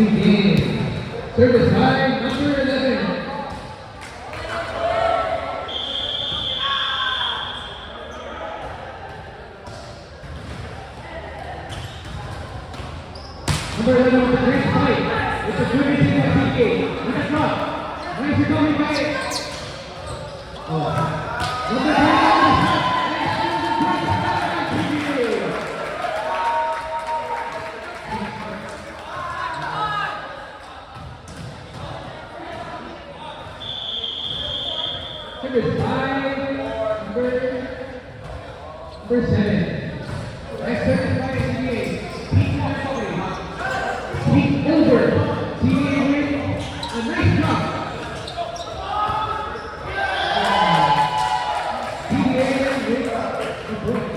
begin. Service by number 11. Number 11 with a great fight. It's a good receiver at PK. With a drop. Nice recovery by number 10. Number 5, number 7. Next service by CBA. Peak recovery. Peak over. CBA win. A nice drop. CBA with a break.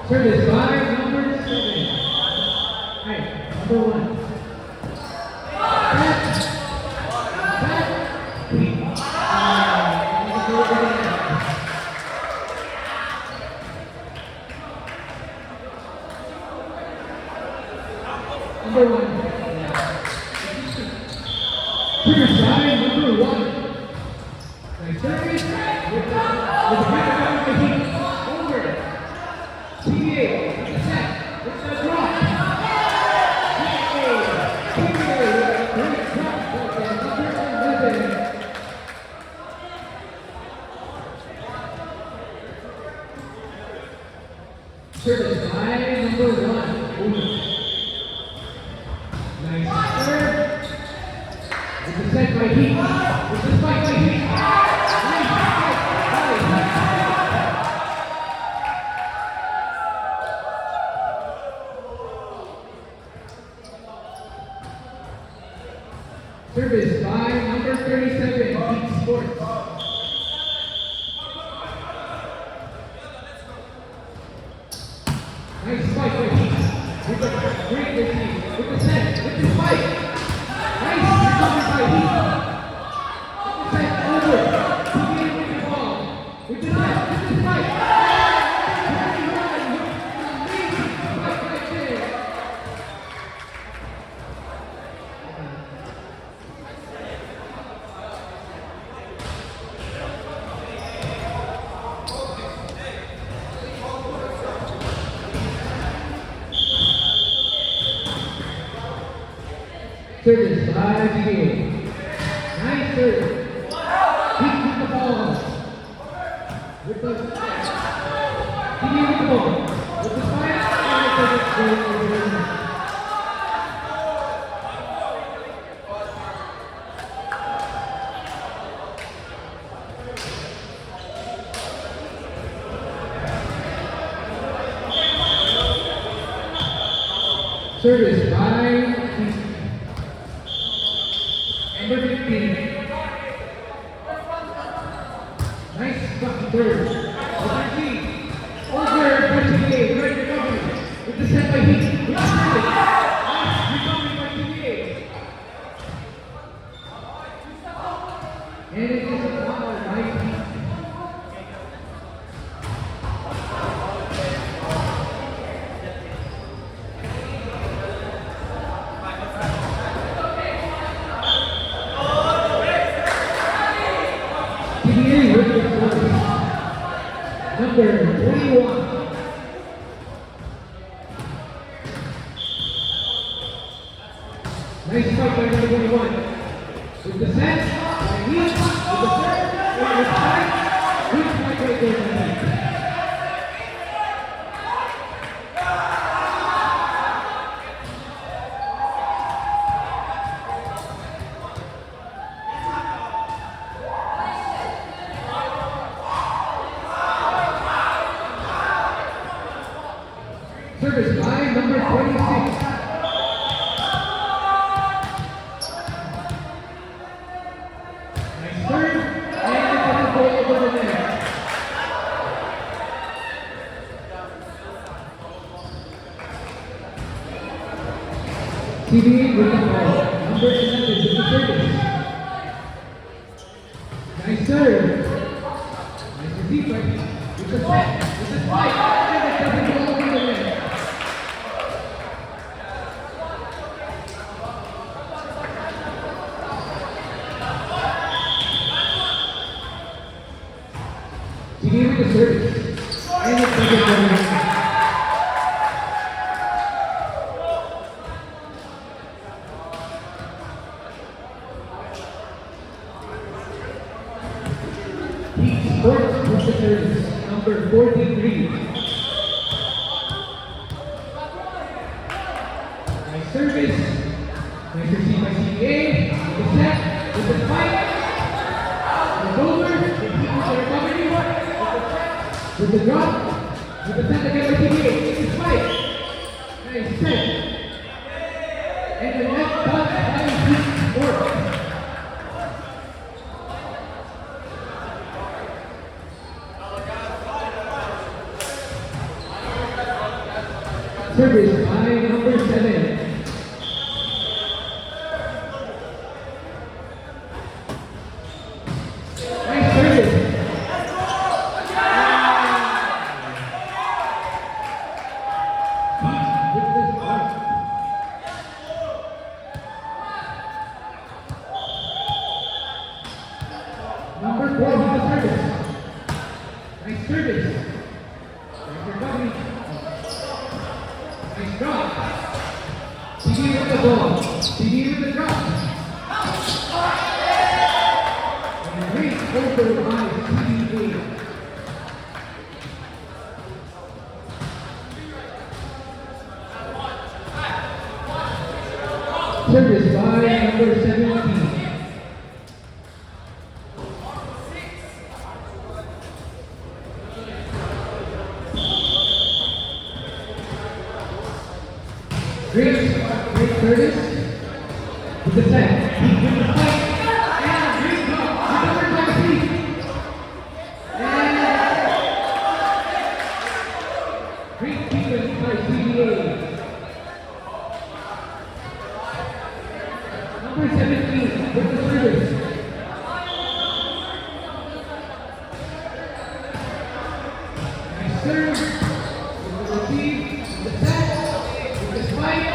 Service by number 7. Right, number 1. Number 1. Trigger side, number 1. Nice service. With the back of the heat. Over. CBA. With the set. With the drop. Service by number 1. Nice serve. With the set by Heat. With the spike by Heat. Service by number 37, Heat Sports. Nice spike by Heat. With a great receive. With the set. With the spike. Nice recovery by Heat. With the set over. PBA with the ball. With the set. With the spike. Service by PBA. Nice serve. Heat with the ball. With the PBA with the ball. With the spike. Service by number 15. Nice fucking third. With 13. Over by PBA. Great recovery. With the set by Heat. With the service. Nice recovery by PBA. And it is a foul by Heat. PBA with the service. Number 21. Nice fight by number 21. With the set, by Heat, with the serve, with the spike, good fight right there by Heat. Service by number 26. Nice serve, and it doesn't go over the net. CBA with the ball. Number 11 with the service. Nice serve. Nice receive by Heat. With the set, with the spike, and it doesn't go over. Heat Sports visitors number 43. Nice service. Nice receive by CBA. With the set. With the spike. With over. With the recovery. With the drop. With the set again by CBA. With the spike. Nice set. And the net done by Heat Sports. Service by number 7. Nice service. With this block. Number 4 with the service. Nice service. Nice recovery. Nice drop. CD with the ball. CD with the drop. And great over by CBA. Service by number 17. Great service with the set. With the fight. And great drop. Recovered by Heat. And great defense by CBA. Number 17 with the service. Nice serve. With the receive. With the set. With the spike.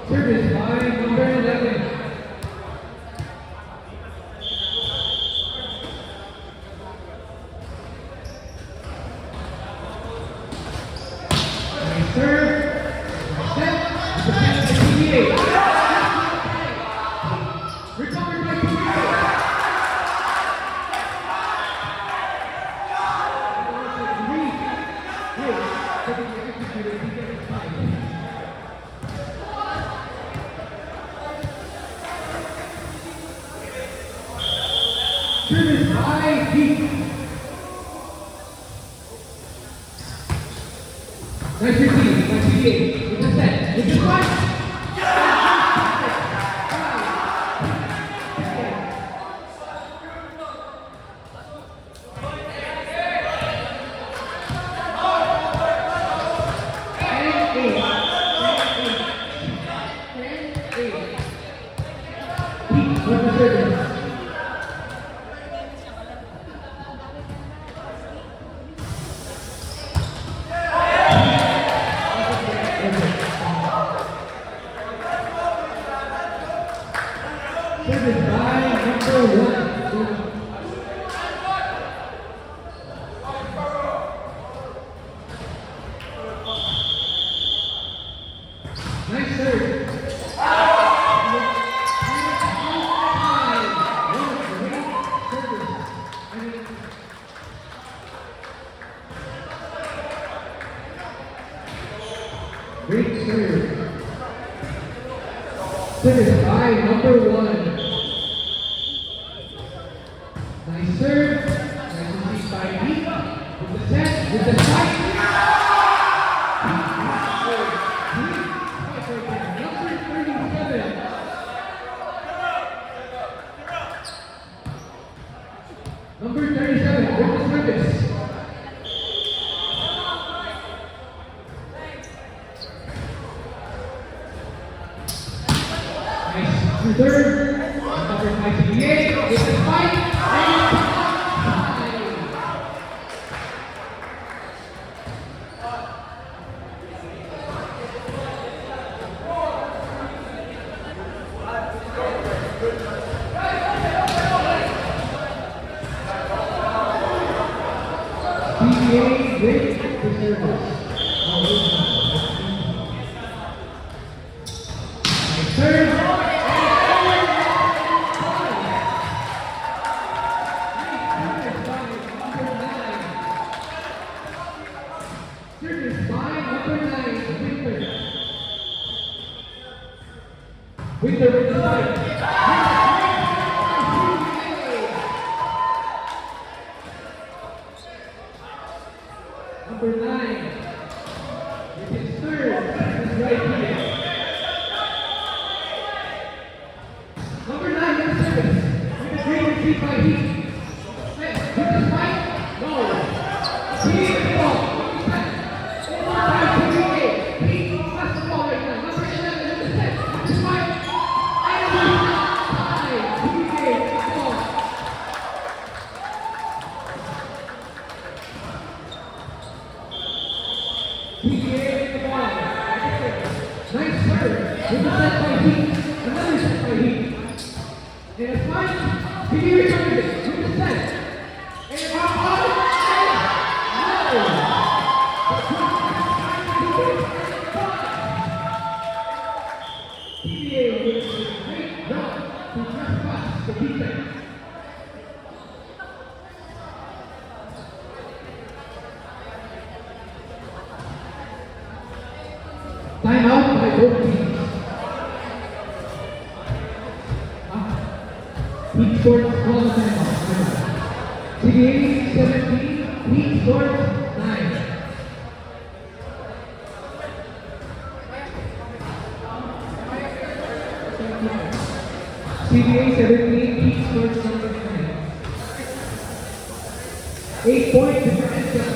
Service by number 11. Nice serve. Nice set. With the pass to CBA. Recovered by CBA. Service by Heat. Nice receive by CBA. With the set. With the spike. Heat with the service. Service by number 1. Nice serve. Great serve. Service by number 1. Nice serve. Nice receive by Heat. With the set. With the spike. Number 37. Number 37 with the service. Nice third. Covered by CBA. With the spike. TBA great for service. Third. Service by number 9, Winter. Winter with the fight. Number 9, with his third, is right here. Number 9, number 7, with a great retreat by Heat. With the fight, no. Heat is the ball. Nice serve. With the set by Heat. Another set by Heat. And a fight. He returned it with the set. And PBA with a great run to trespass the defense. Timeout by both teams. Heat scored call the timeout. TBA 17, Heat scored 9. TBA 17, Heat scored 9. 8 points differential.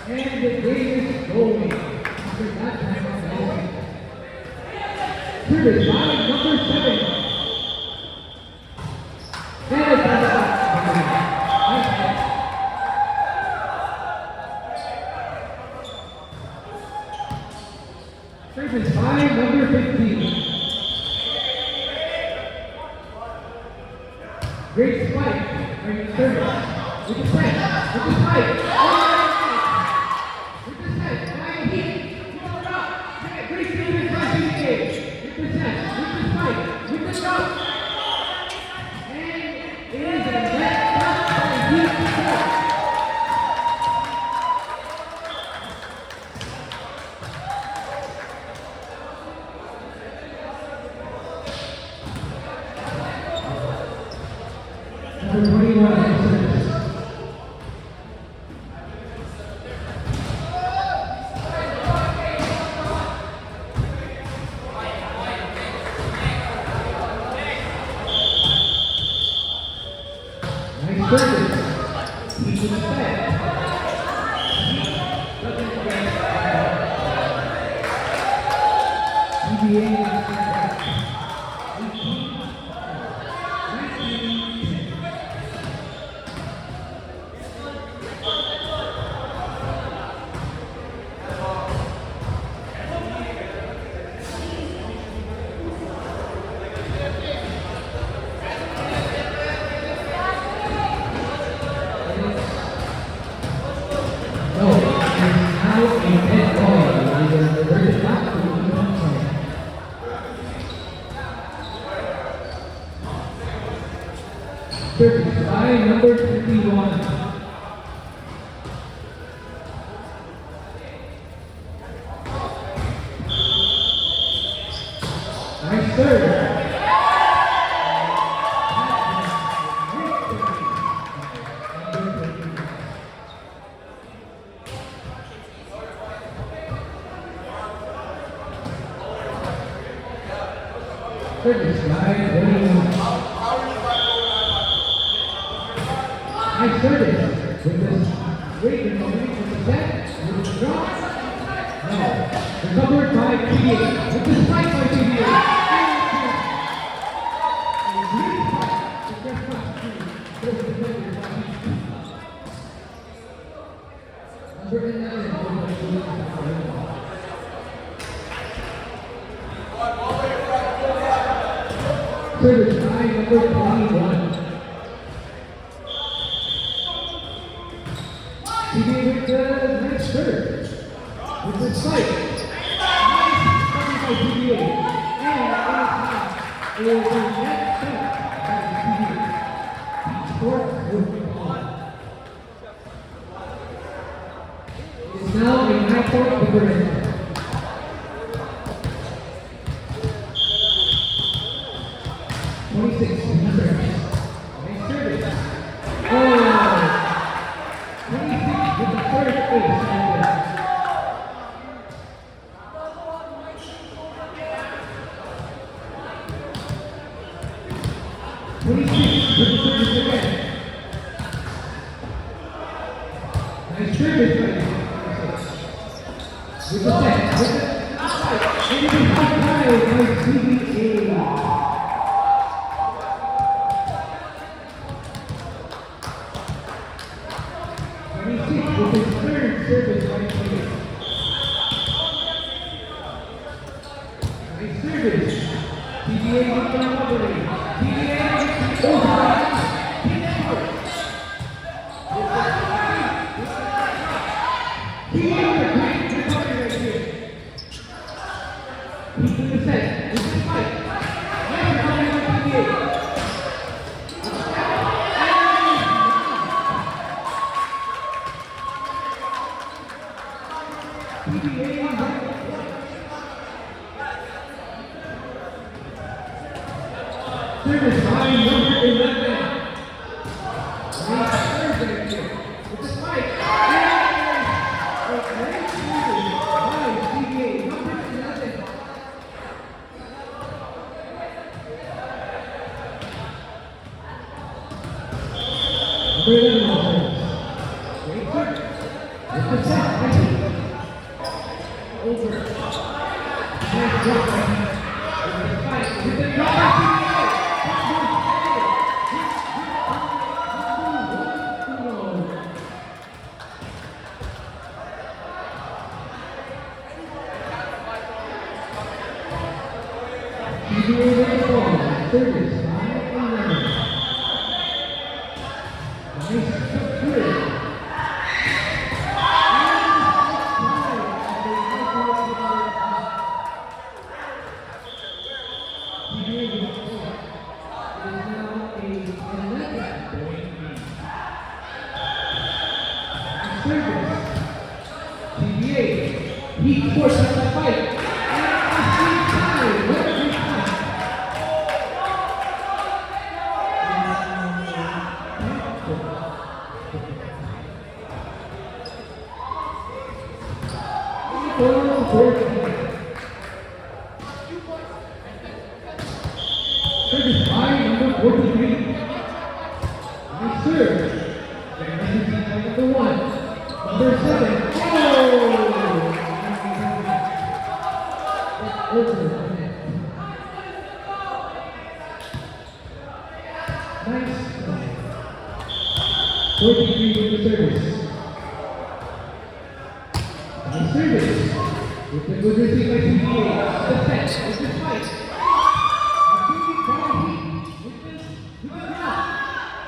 And the game is going. After that time of going. Service by number 7. That is by service by number 15. Great spike. Great service. With the set. With the spike. Number 21 service. Nice service. He's in the set. TBA service by number 51. Nice serve. Service by 21. Nice service with this great recovery with the set, with the drop. No, recovered by TBA, with the spike by TBA. Service by number 21. TBA with the nice serve. With the spike. Nice by TBA. And it is a net set by TBA. Fourth moving ball. It is now a 9-point differential. 26 numbers. Nice service. Oh! 26 with the third ace number. 26 with the service again. Nice service right now. With the set. With the and it is high by CBA. 26 with his third service right here. Nice service. TBA with the recovery. TBA with the overlap. TBA with a great recovery right here. He's in the set. This is fight. Nice recovery by TBA. Service by number 11. Nice serve right here. With the spike. And a great service by TBA number 11. Number 11 service. Great serve. With the set right here. Over. Nice drop right here. With the spike. With the drop by TBA. TBA with the ball. Service by 11. Nice good. He forced out the fight. And time. What a great time. Service by number 43. Nice serve. Number 1. Number 7. Oh! Over. Nice play. 43 with the service. Nice service. With the good receive by TBA. The set. With the fight. With the drop.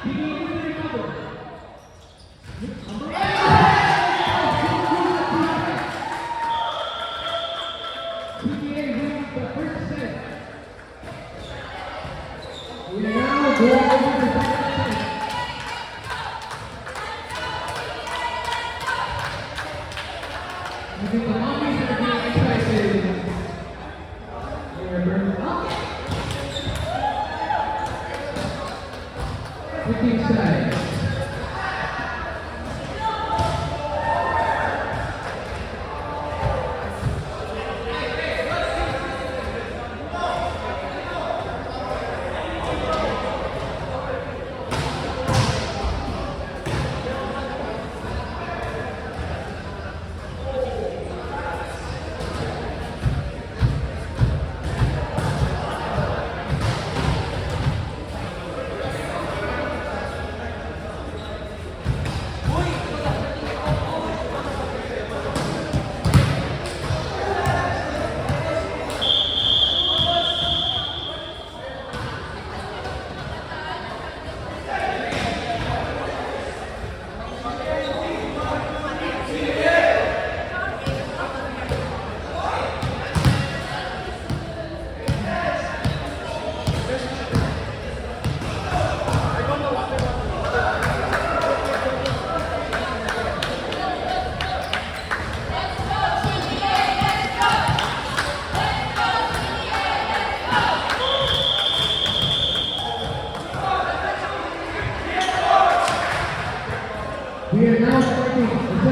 TBA with the recover. We are now going over the second set. I think the mommies are being excited. With the inside.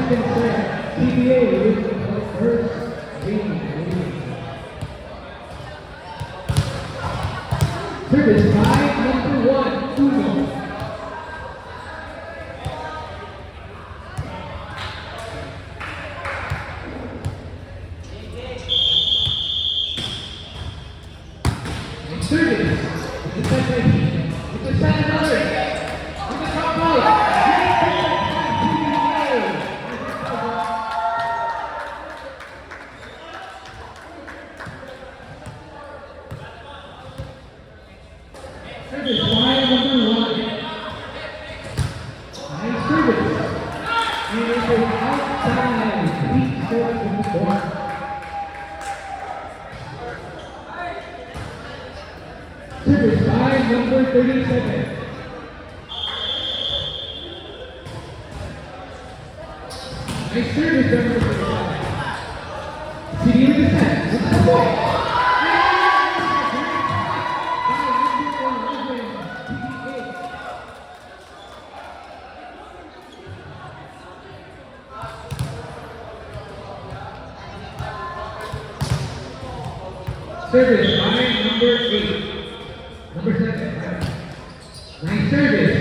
second set. TBA with the first lead. Service by number 1, Uno. Service with the second lead. With the second another. With the top ball. Service line number 1. Nice service. And it is outside. Deep serve from the court. Service line number 37. Nice service number 35. CD with the set. With the point. Service line number 8. Number 7. Nice service.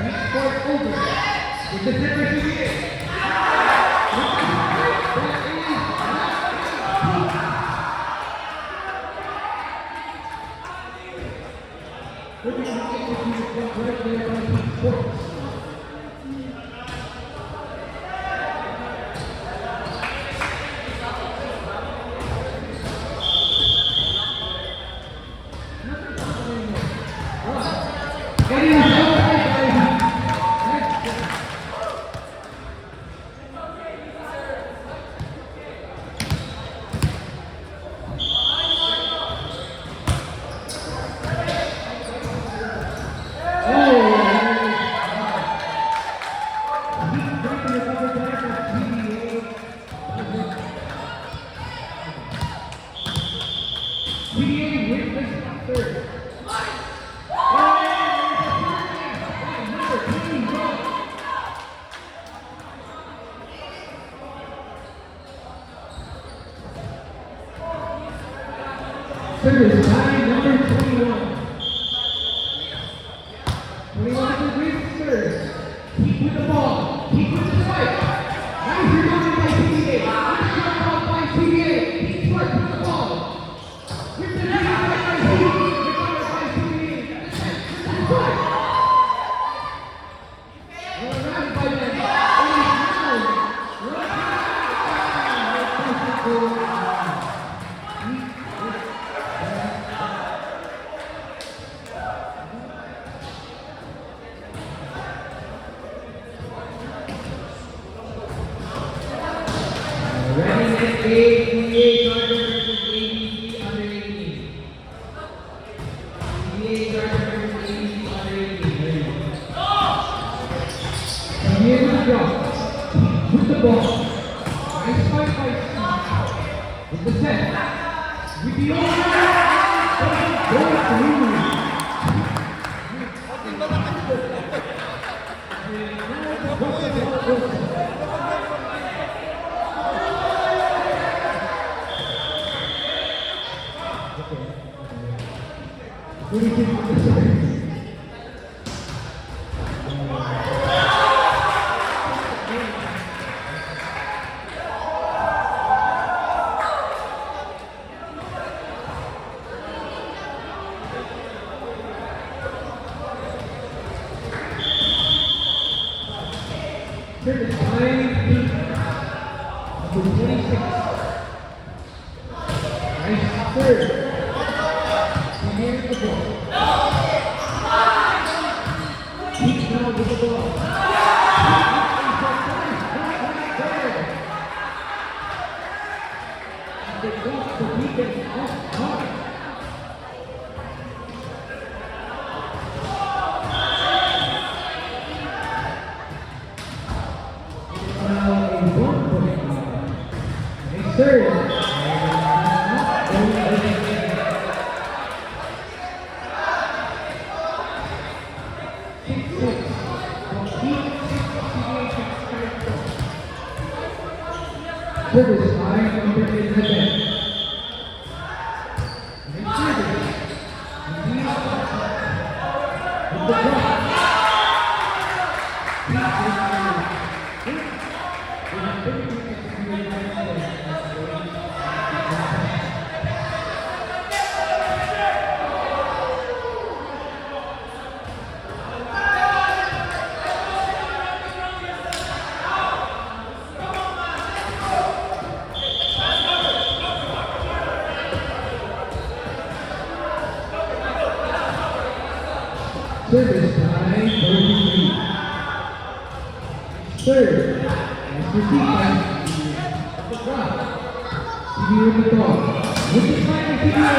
Next court over. With the set by TBA. Service line number 21. 21 is a great serve. Keep with the ball. Keep with the strike. Nice rebound by TBA. Nice rebound by TBA. Keep work with the ball. With the rebound by TBA. Rebound by TBA. With the strike. Around by the Running at TBA Gardner versus ABC under 18. TBA Gardner versus ABC under 18. TBA with the drop. With the ball. Nice fight by Steve. With the set. With the over. Goal through. What do you think of the service? Service line 8. Number 26. Nice serve. He handed the ball. service by number 11. Nice service. Indeed. With the drop. Service by 33. Third, nice receive the drop. CBA with the ball. With the final CBA.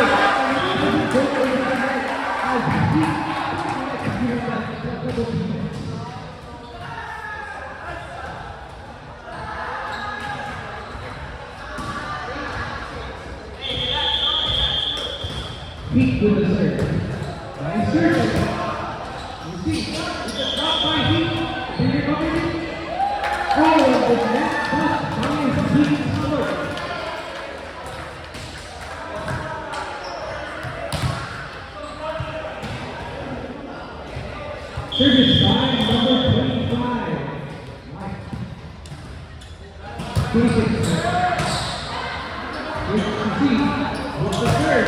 Peak with the serve. Nice serve. It's a drop by Heat. Here coming. Oh, the net bust by Heat score. Service by number 25. Mike. 26. With the third.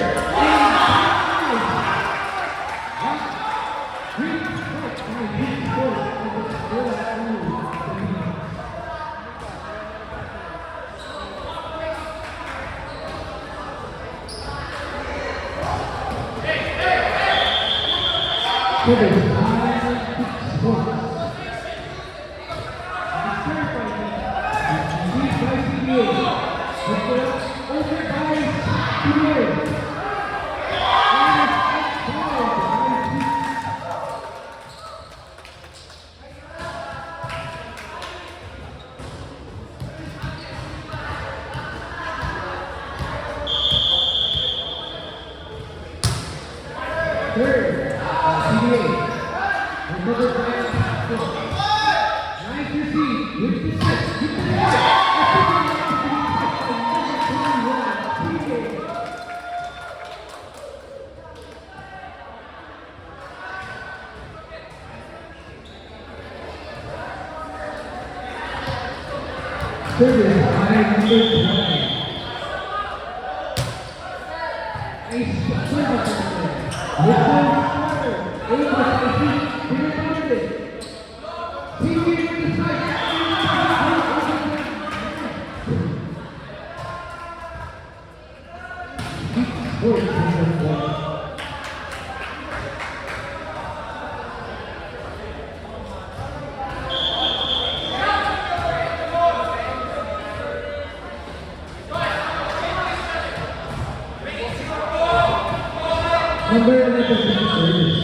Service by sports. Third, CBA. Another nice receive with the set. Service by number 20. Nice service. Number 11 service.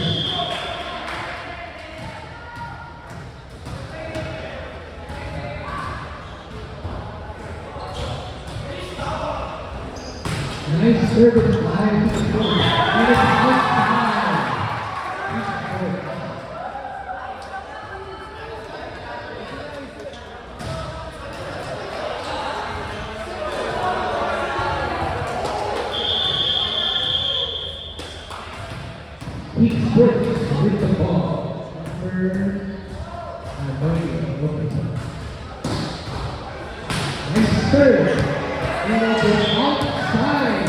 Nice service by the court. That is outside. He splits with the ball. Nice serve. And it's outside.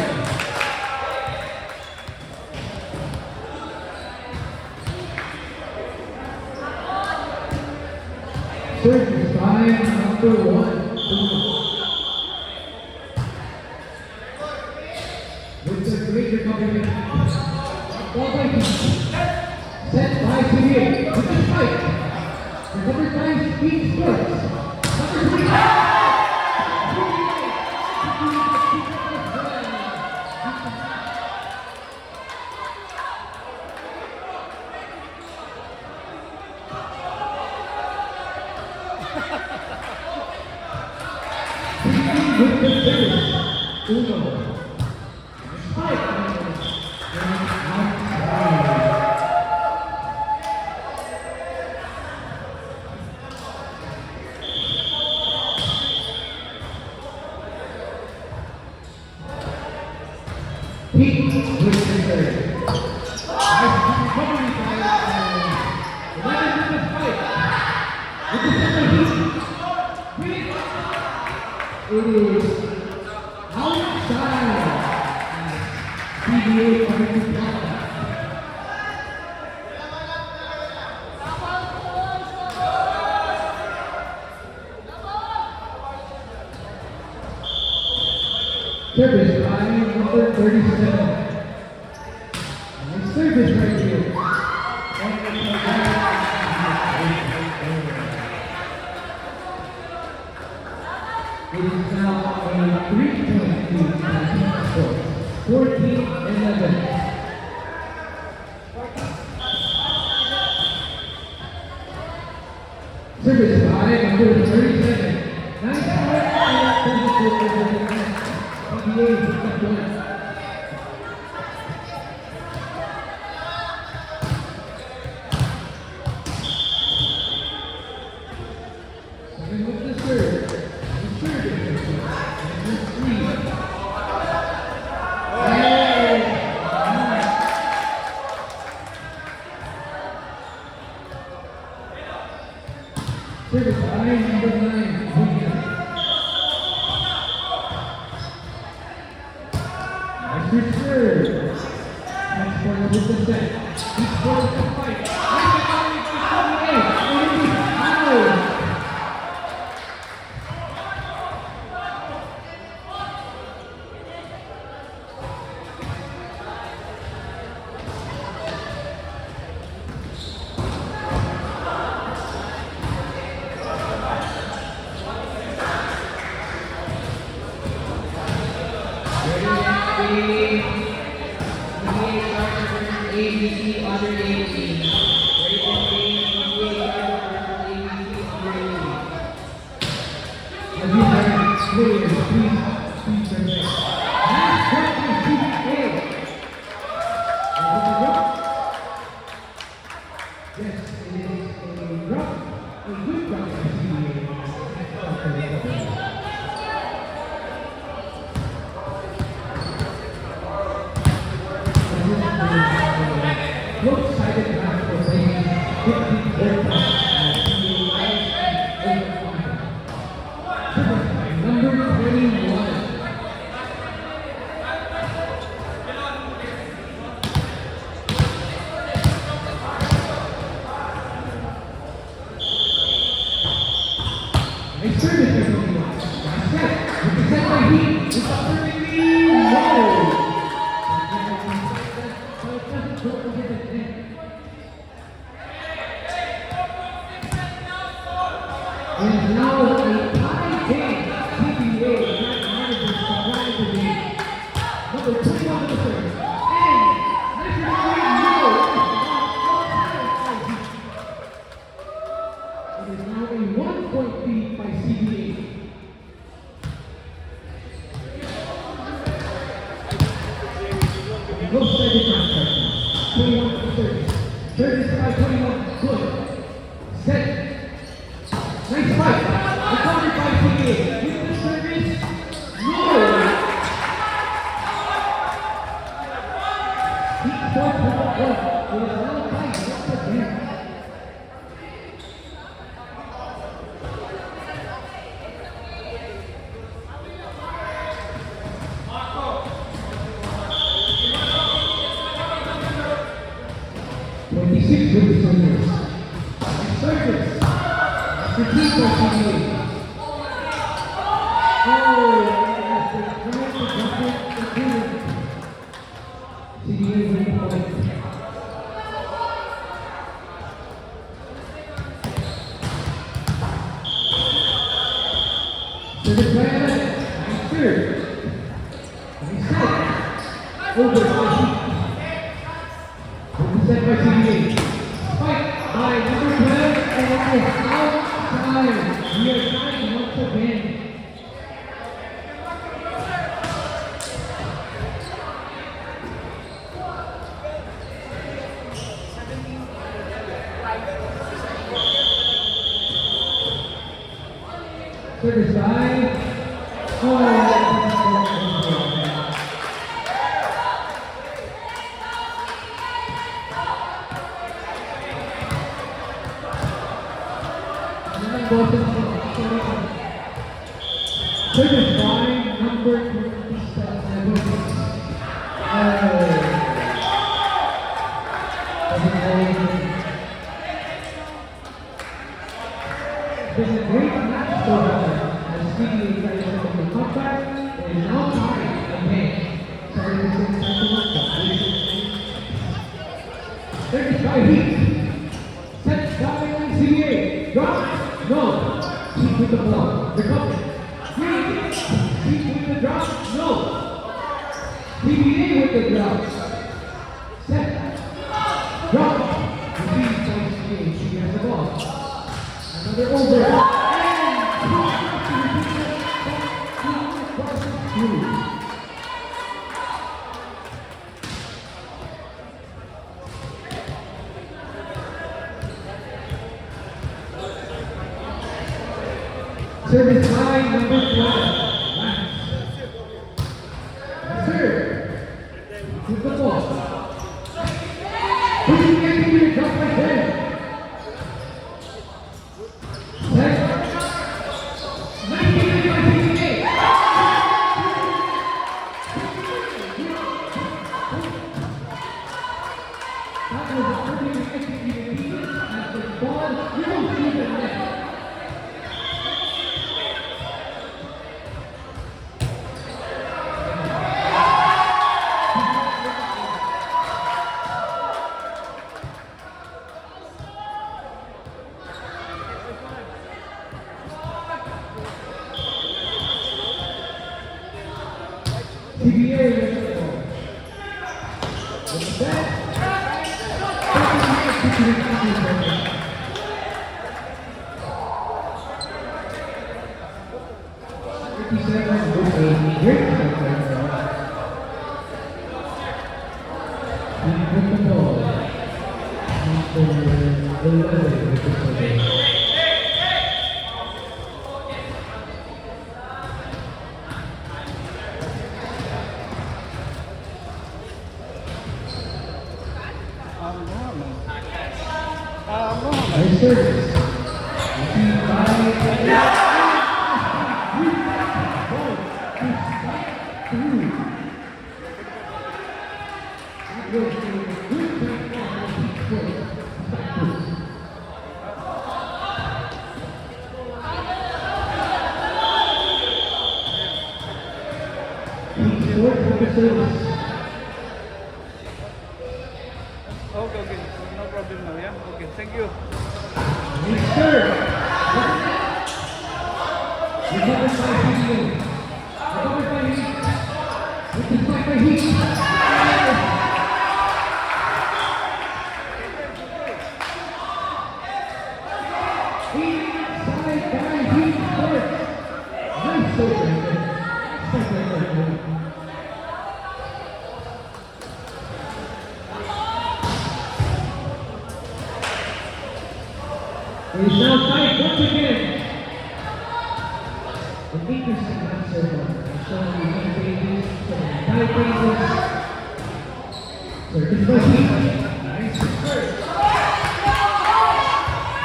Service by number 1. With the great recovery. Ball by Heat. Set by CBA. With the spike. Recovered by Heat Sports. Number 3. With the service. Uno. Spike. Heat with the third. Nice recovery by United with the fight. With the second Heat. It is outside. CBA coming to Canada. Service by number 37. Nice service right here. It is now a 3-point lead for 14-11. Service by number 37. Nice point and 34. NBA with the point. Second with the serve. The serve is number 3. Service by number 9. Reserve. Next point with the set. Each point with the fight. ABC under 18. Rated As you have players, please submit. Last question, CBA. Yes, it is a drop, a good drop for CBA. Lopsided back for playing 54 points. Number 21. Nice service, everyone. Last set. Represent by Heat. It's a perfectly low. And now a tie game. CBA managers supplying to the number 21 on the service. And necessary no. It is now a 1-point lead by CBA. No second round right now. 21 to 30. 30 by 21. Good. Set. Nice fight. Recovered by CBA. With the service. No. Deep point to the front. It is now tight once again. With the service. Service. The keep for CBA. Oh, that's the point to jump it to CBA with the point. Service by 11. Nice serve. Nice set. Over by Heat. Set by CBA. Fight by number 12 and outside. We are trying once again. Service by. Oh, boses mo. Service by number 27. It's a great match so far. As Stevie tries to make a comeback, and now tied again. Sorry, this is not too much. Service by Heat. Set by CBA. Drop. No. Heat with the ball. Recover. Heat with the drop. No. CBA with the drop. Set. Drop. Receive by CBA. She has the ball. Another over. Service line number 12. Lance. Serve. With the ball. Pushing the enemy to drop right there. Set. 1958. That was early executed as the ball dribbled through the net. TBA with the ball. With the bat. 57 with a great comeback. He put the ball. Number 11 with the ball. Nice service. Received by service. Okay, okay. No problem now, yeah? Okay, thank you. Nice serve. Recovered by Heat. Recovered by Heat. With the back by Heat. Inside by Heat first. Nice serve. He's now tied once again. An interesting answer from showing the young babies, some tied babies. Service by Heat. Nice first.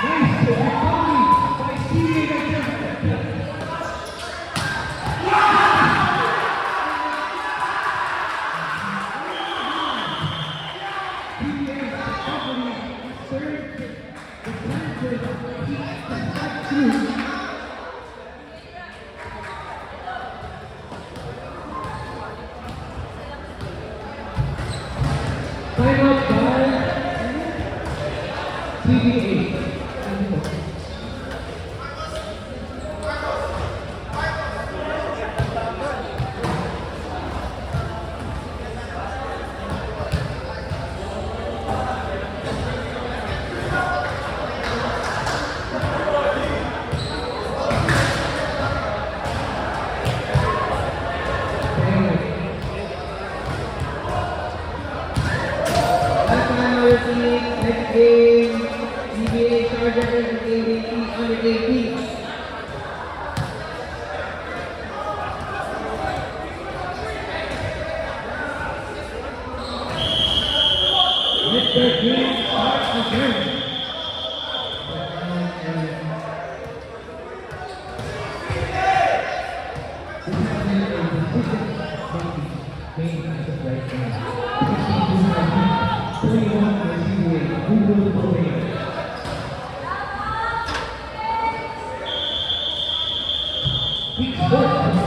Nice recovery by CBA again. CBA's recovery served the Blazers of Heat to back through. Timeout by CBA. Next game, CBA Chargers versus AVP under AP. Let the game start again. move away. Keep working.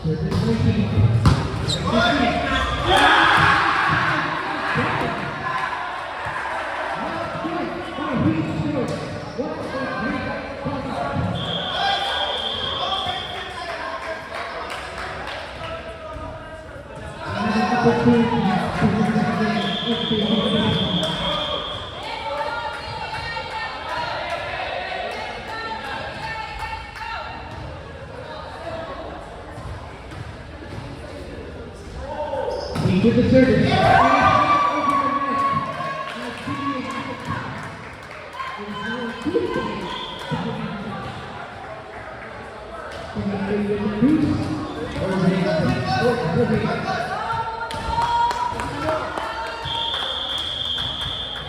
Service repeat. He did the service.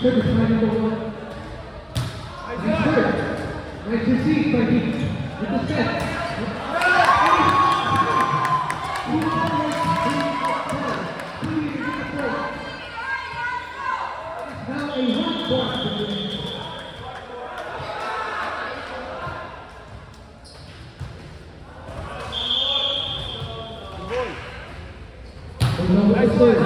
Service line number one. Nice work. Nice receive by Heat. With the set. Now a one point to the Nice work.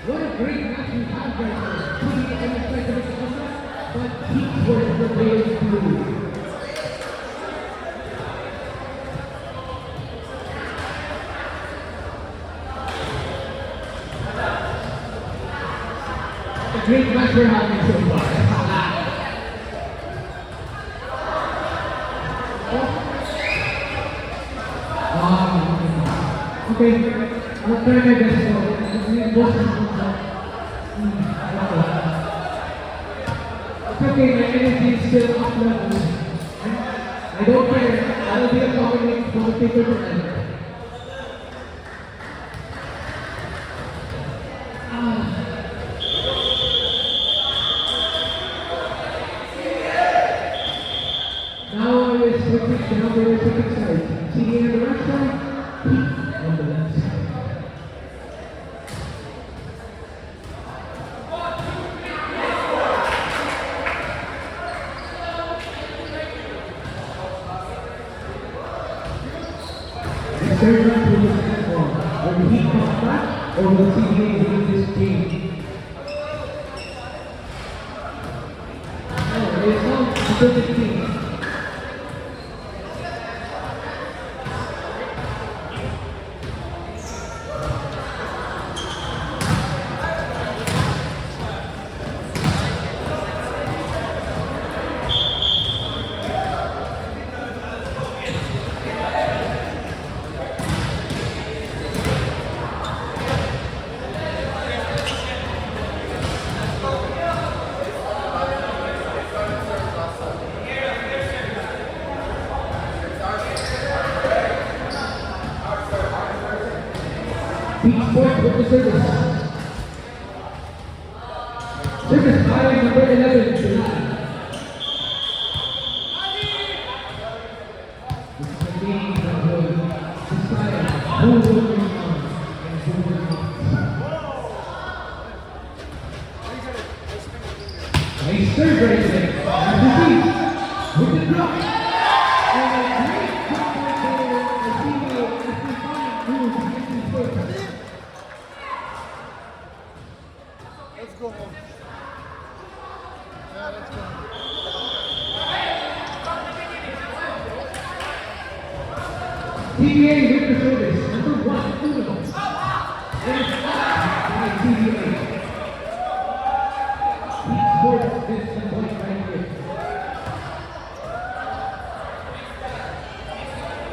What a great match we have right now. Putting it in the second of but Heat was the players through. A great match we're having so far. Okay, I'll try my best. It's okay, my energy is still up level. I don't care. I will be a commentator forever. Now I will switch sides. CD on the right side, Heat on the left side. The third round will be on. Will Heat come back or will CBA win this game? No, it's not a perfect team. Heat point with the service. Service by number 11. This is a game that will decide who will win and who will not. Nice serve right there. And with the drop. And a great drop right there. As we find who is getting first. Let's go home. Yeah, let's go. TBA with the service. Number 1, Uno. And it's by TBA.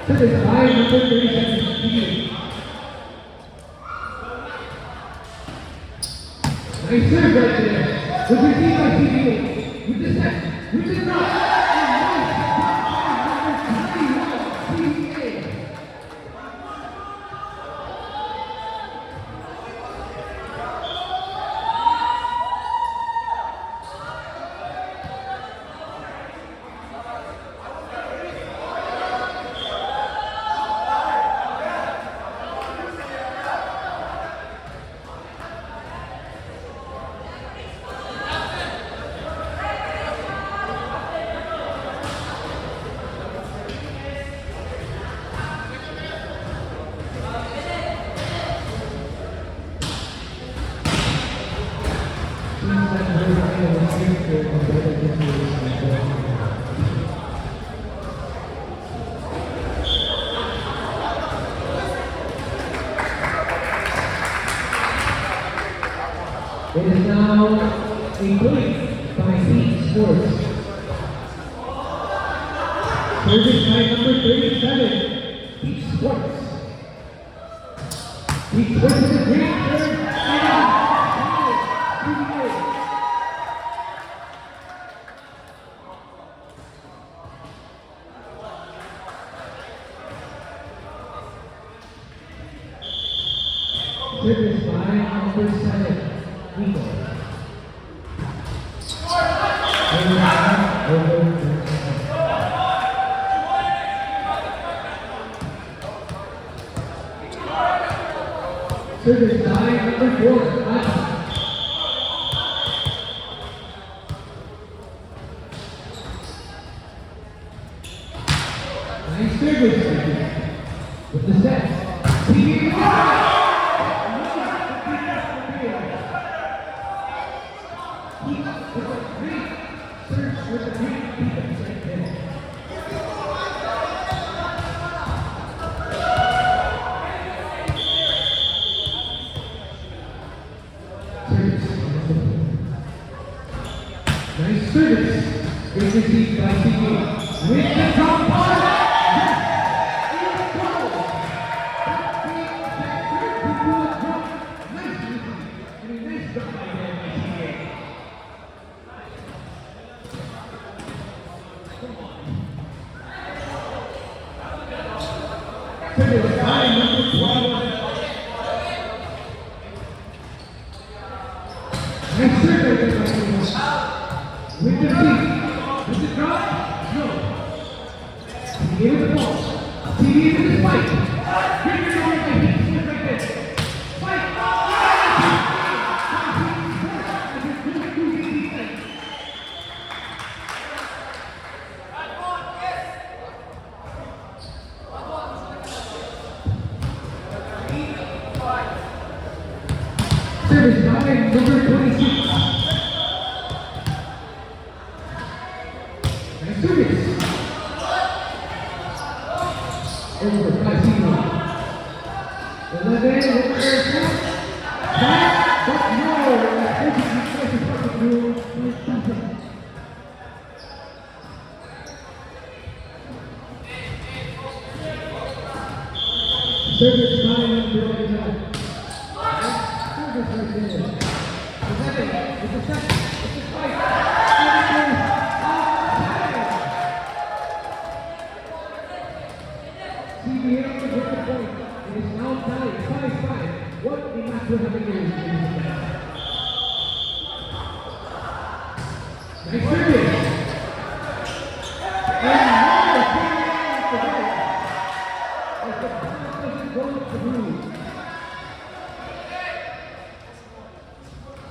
Service by number 37, TBA. Nice serve right there. Was received by TBA. With the set, with the drop. And nice drop by number 21, TBA. It is now a point by Heat Sports. Service by number 37, Heat Sports. Heat Sports is a great serve. Service by number 7. Eagle. Service by number 4, Ata. Nice service with the set. Nice service. Good received by TBA. With the top ball. Yes. In the goal. That third to drop. Nice received. And a nice drop by there by TBA. Service by number 12. Nice service by TBA. With the feet, with the drop, no. TBA with the ball. TBA with the spike. Great recovery by Heat right there. Spike. Service by number 26. Service. Over by 0. 11, over there. Back, but no. Service by number 11. Service right there. 11, with the set, with the spike. TBA with the point. It is now tied 5-5. What a match we're having here. Nice service. And now the TBA is the goal. As the ball doesn't go to the groove.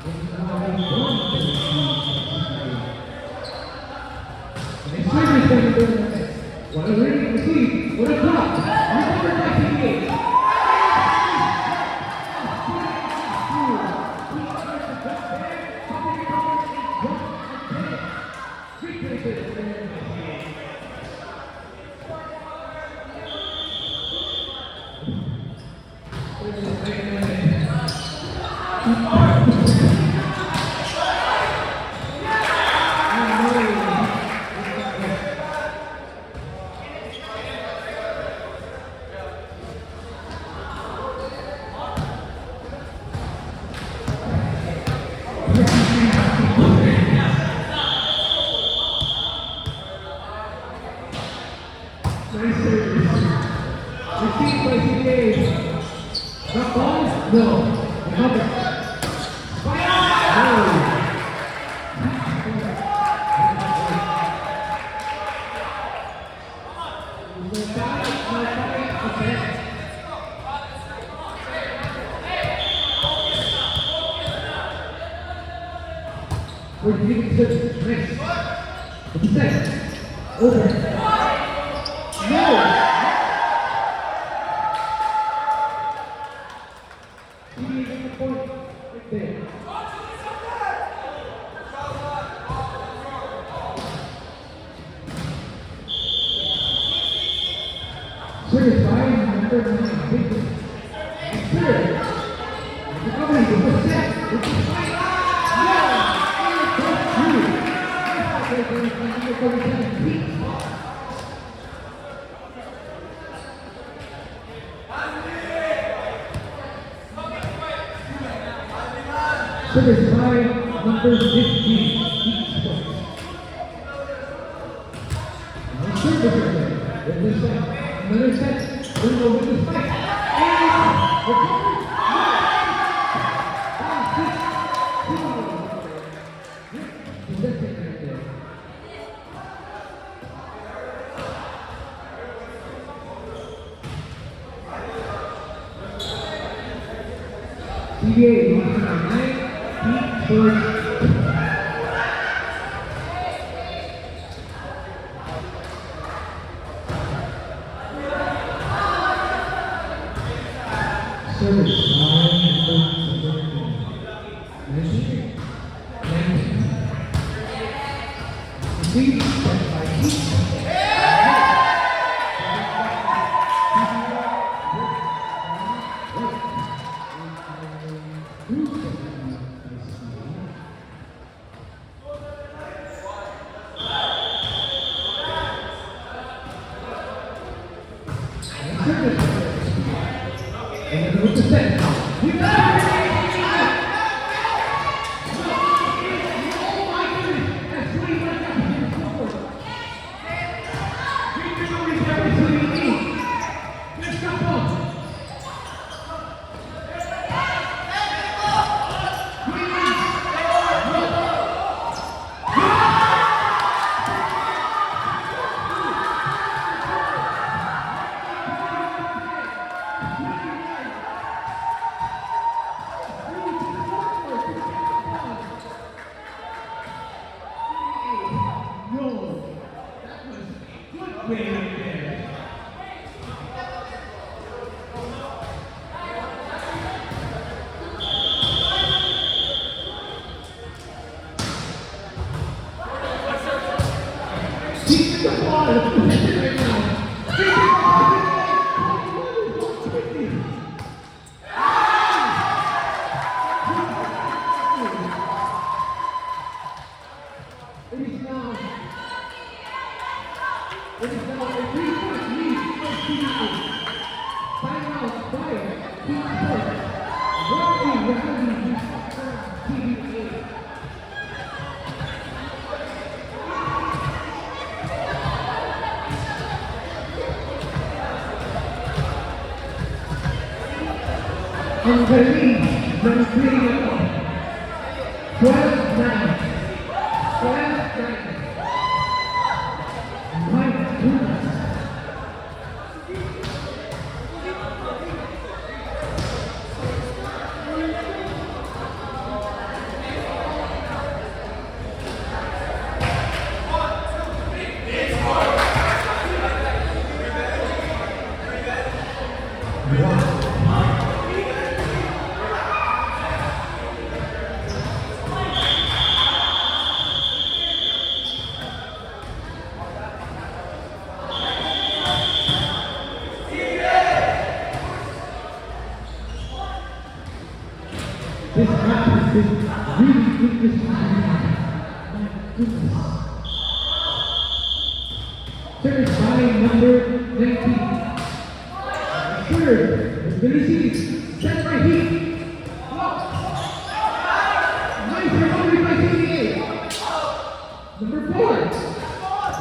It is now a 1-2. Nice service by the goal. What a ready to see. What a block. Recovered by TBA. For the leading service. Next. With the set. Over. No! TBA got the point right there. Service by number 9, Victor. And third. Recovery with the set. With the fight. Service by number 15, Heat Sports. Now service with this set. Another set. Bruno with the fight. And recovery. TBA, number 9, Heat Sports. Service by number 19. Receive by Heat. And with the set. We got it! Oh my goodness! That's 21 seconds forward. Let's go. Keep the ball right now. It is now a 3-point lead for TBA. Timeout by Heat Sports. Rally TBA. And the lead, number 3, 12-9. 12-9. My goodness. This match has been really interesting. My goodness. Service by number 19. Third, is the receive. Set by Heat. Nice recovery by TBA. Number 4.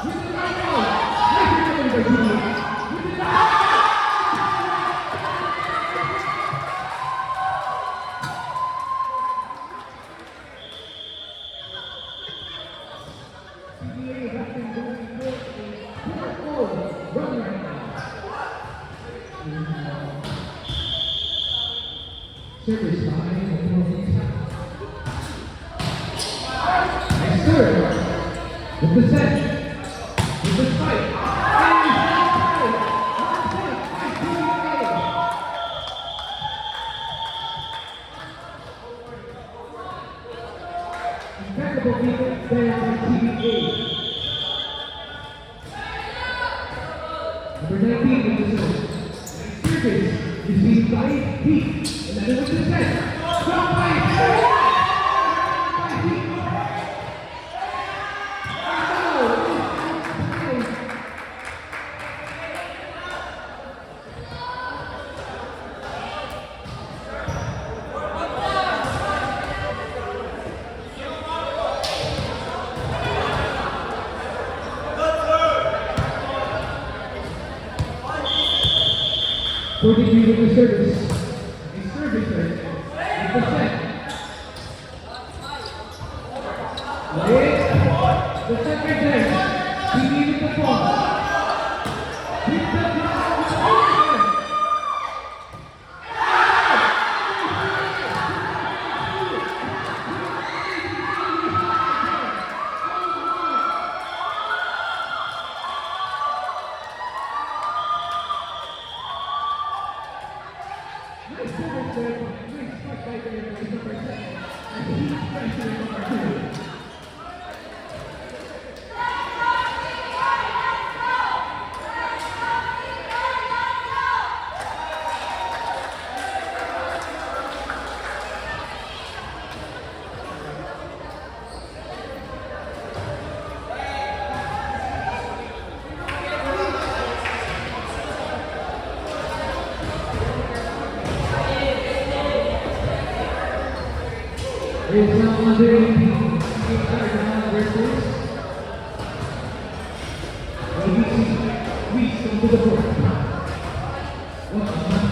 With the right ball. Nice recovery by TBA. With the right. serve. With the set. With the spike. And he's outside. 1 point by TBA. Impeccable defense there by TBA. Number 19 with the serve. Service received by Heat. 11 with the set. Shot by Heat. Forty-three with the service. A service serve. With the set. The set right there. TV with the ball. With the ground. Nice service there. Nice spot right there by number 10. And Heat pressure number 2. It's now under 18. Versus ABC. Reese come to the court. What a match.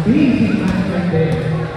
Amazing match right there.